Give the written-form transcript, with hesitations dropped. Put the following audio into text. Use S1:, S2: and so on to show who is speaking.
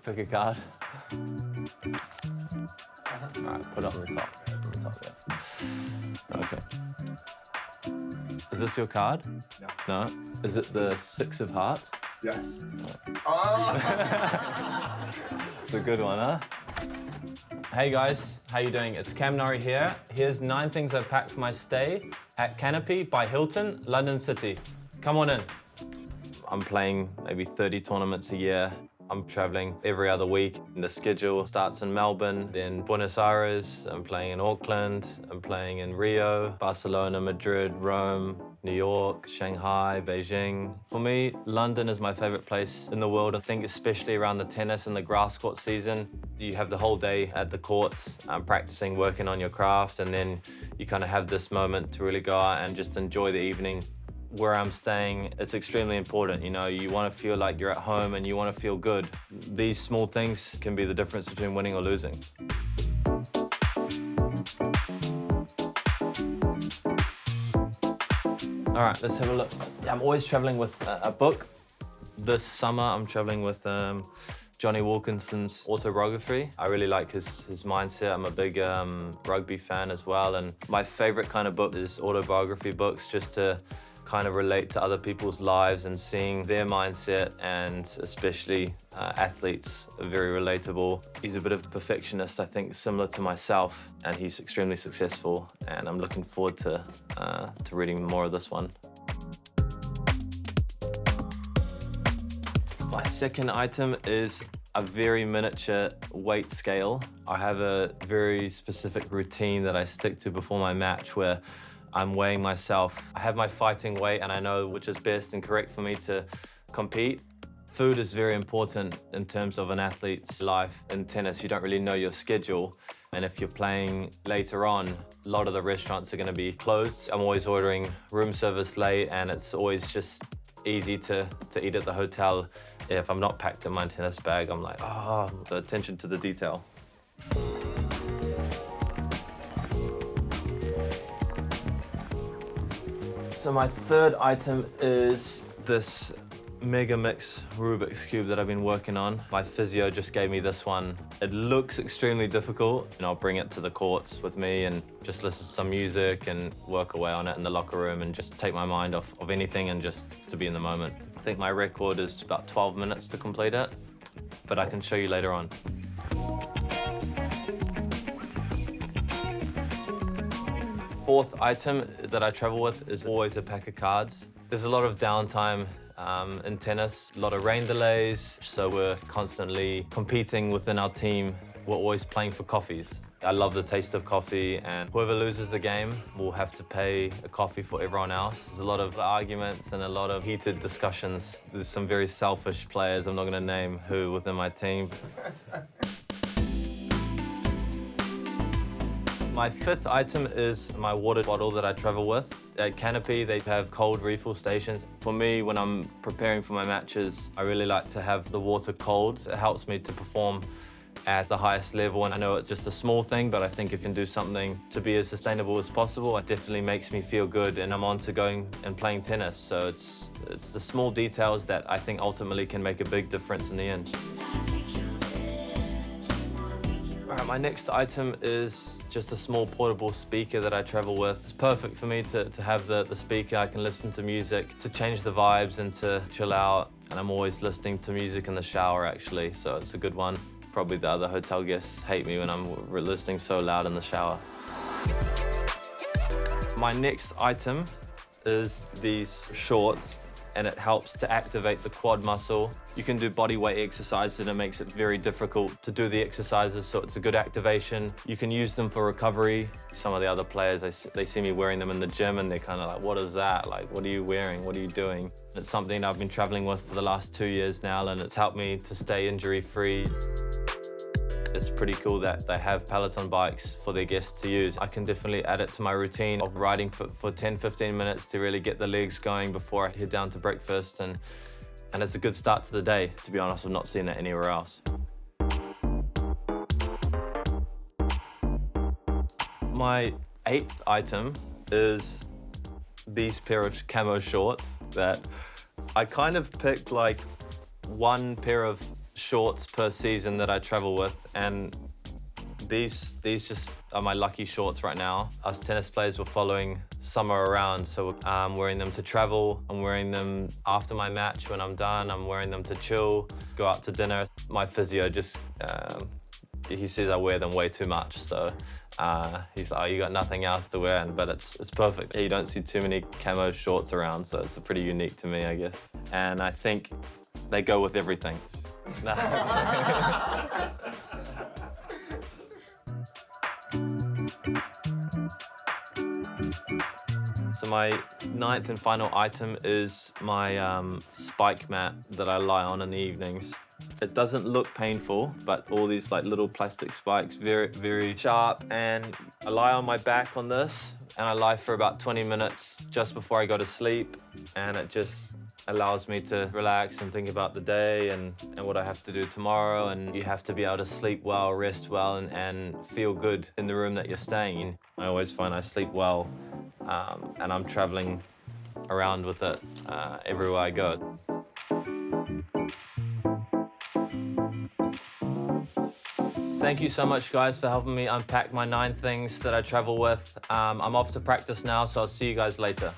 S1: Pick a card. Alright, put it on the top. On the top there. Okay. Is this your card?
S2: No.
S1: No? Is it the 6 of hearts?
S2: Yes. Oh.
S1: It's a good one, huh? Hey guys, how you doing? It's Cam Norrie here. Here's 9 things I've packed for my stay at Canopy by Hilton, London City. Come on in. I'm playing maybe 30 tournaments a year. I'm traveling every other week. The schedule starts in Melbourne, then Buenos Aires. I'm playing in Auckland. I'm playing in Rio, Barcelona, Madrid, Rome, New York, Shanghai, Beijing. For me, London is my favorite place in the world. I think especially around the tennis and the grass court season. You have the whole day at the courts, practicing, working on your craft, and then you kind of have this moment to really go out and just enjoy the evening. Where I'm staying, it's extremely important. You know, you want to feel like you're at home and you want to feel good. These small things can be the difference between winning or losing. All right, let's have a look. I'm always traveling with a book. This summer, I'm traveling with Johnny Wilkinson's autobiography. I really like his mindset. I'm a big rugby fan as well. And my favorite kind of book is autobiography books, just to kind of relate to other people's lives and seeing their mindset, and especially athletes are very relatable. He's a bit of a perfectionist, I think, similar to myself, and he's extremely successful, and I'm looking forward to reading more of this one. My second item is a very miniature weight scale. I have a very specific routine that I stick to before my match where I'm weighing myself. I have my fighting weight and I know which is best and correct for me to compete. Food is very important in terms of an athlete's life. In tennis, you don't really know your schedule. And if you're playing later on, a lot of the restaurants are gonna be closed. I'm always ordering room service late, and it's always just easy to eat at the hotel. If I'm not packed in my tennis bag, I'm like, oh, the attention to the detail. So my third item is this Mega Mix Rubik's Cube that I've been working on. My physio just gave me this one. It looks extremely difficult, and I'll bring it to the courts with me and just listen to some music and work away on it in the locker room and just take my mind off of anything and just to be in the moment. I think my record is about 12 minutes to complete it, but I can show you later on. Fourth item that I travel with is always a pack of cards. There's a lot of downtime in tennis, a lot of rain delays, so we're constantly competing within our team. We're always playing for coffees. I love the taste of coffee, and whoever loses the game will have to pay a coffee for everyone else. There's a lot of arguments and a lot of heated discussions. There's some very selfish players, I'm not gonna name who, within my team. My fifth item is my water bottle that I travel with. At Canopy, they have cold refill stations. For me, when I'm preparing for my matches, I really like to have the water cold. It helps me to perform at the highest level, and I know it's just a small thing, but I think it can do something to be as sustainable as possible. It definitely makes me feel good, and I'm on to going and playing tennis. So it's the small details that I think ultimately can make a big difference in the end. All right, my next item is just a small portable speaker that I travel with. It's perfect for me to have the speaker. I can listen to music to change the vibes and to chill out. And I'm always listening to music in the shower, actually, so it's a good one. Probably the other hotel guests hate me when I'm listening so loud in the shower. My next item is these shorts, and it helps to activate the quad muscle. You can do body weight exercises, and it makes it very difficult to do the exercises, so it's a good activation. You can use them for recovery. Some of the other players, they see me wearing them in the gym, and they're kind of like, what is that? Like, what are you wearing? What are you doing? It's something I've been traveling with for the last 2 years now, and it's helped me to stay injury-free. It's pretty cool that they have Peloton Bikes for their guests to use. I can definitely add it to my routine of riding for 10, 15 minutes to really get the legs going before I head down to breakfast. And it's a good start to the day. To be honest, I've not seen that anywhere else. My 8th item is these pair of camo shorts that I kind of picked like one pair of shorts per season that I travel with, and these just are my lucky shorts right now. Us tennis players were following summer around, so I'm wearing them to travel. I'm wearing them after my match when I'm done. I'm wearing them to chill, go out to dinner. My physio just, he says I wear them way too much, so he's like, oh, you got nothing else to wear, but it's perfect. You don't see too many camo shorts around, so it's pretty unique to me, I guess. And I think they go with everything. So my ninth and final item is my spike mat that I lie on in the evenings. It doesn't look painful, but all these like little plastic spikes, very, very sharp. And I lie on my back on this, and I lie for about 20 minutes just before I go to sleep. And it just allows me to relax and think about the day and what I have to do tomorrow. And you have to be able to sleep well, rest well, and feel good in the room that you're staying in. I always find I sleep well, and I'm traveling around with it everywhere I go. Thank you so much, guys, for helping me unpack my 9 things that I travel with. I'm off to practice now, so I'll see you guys later.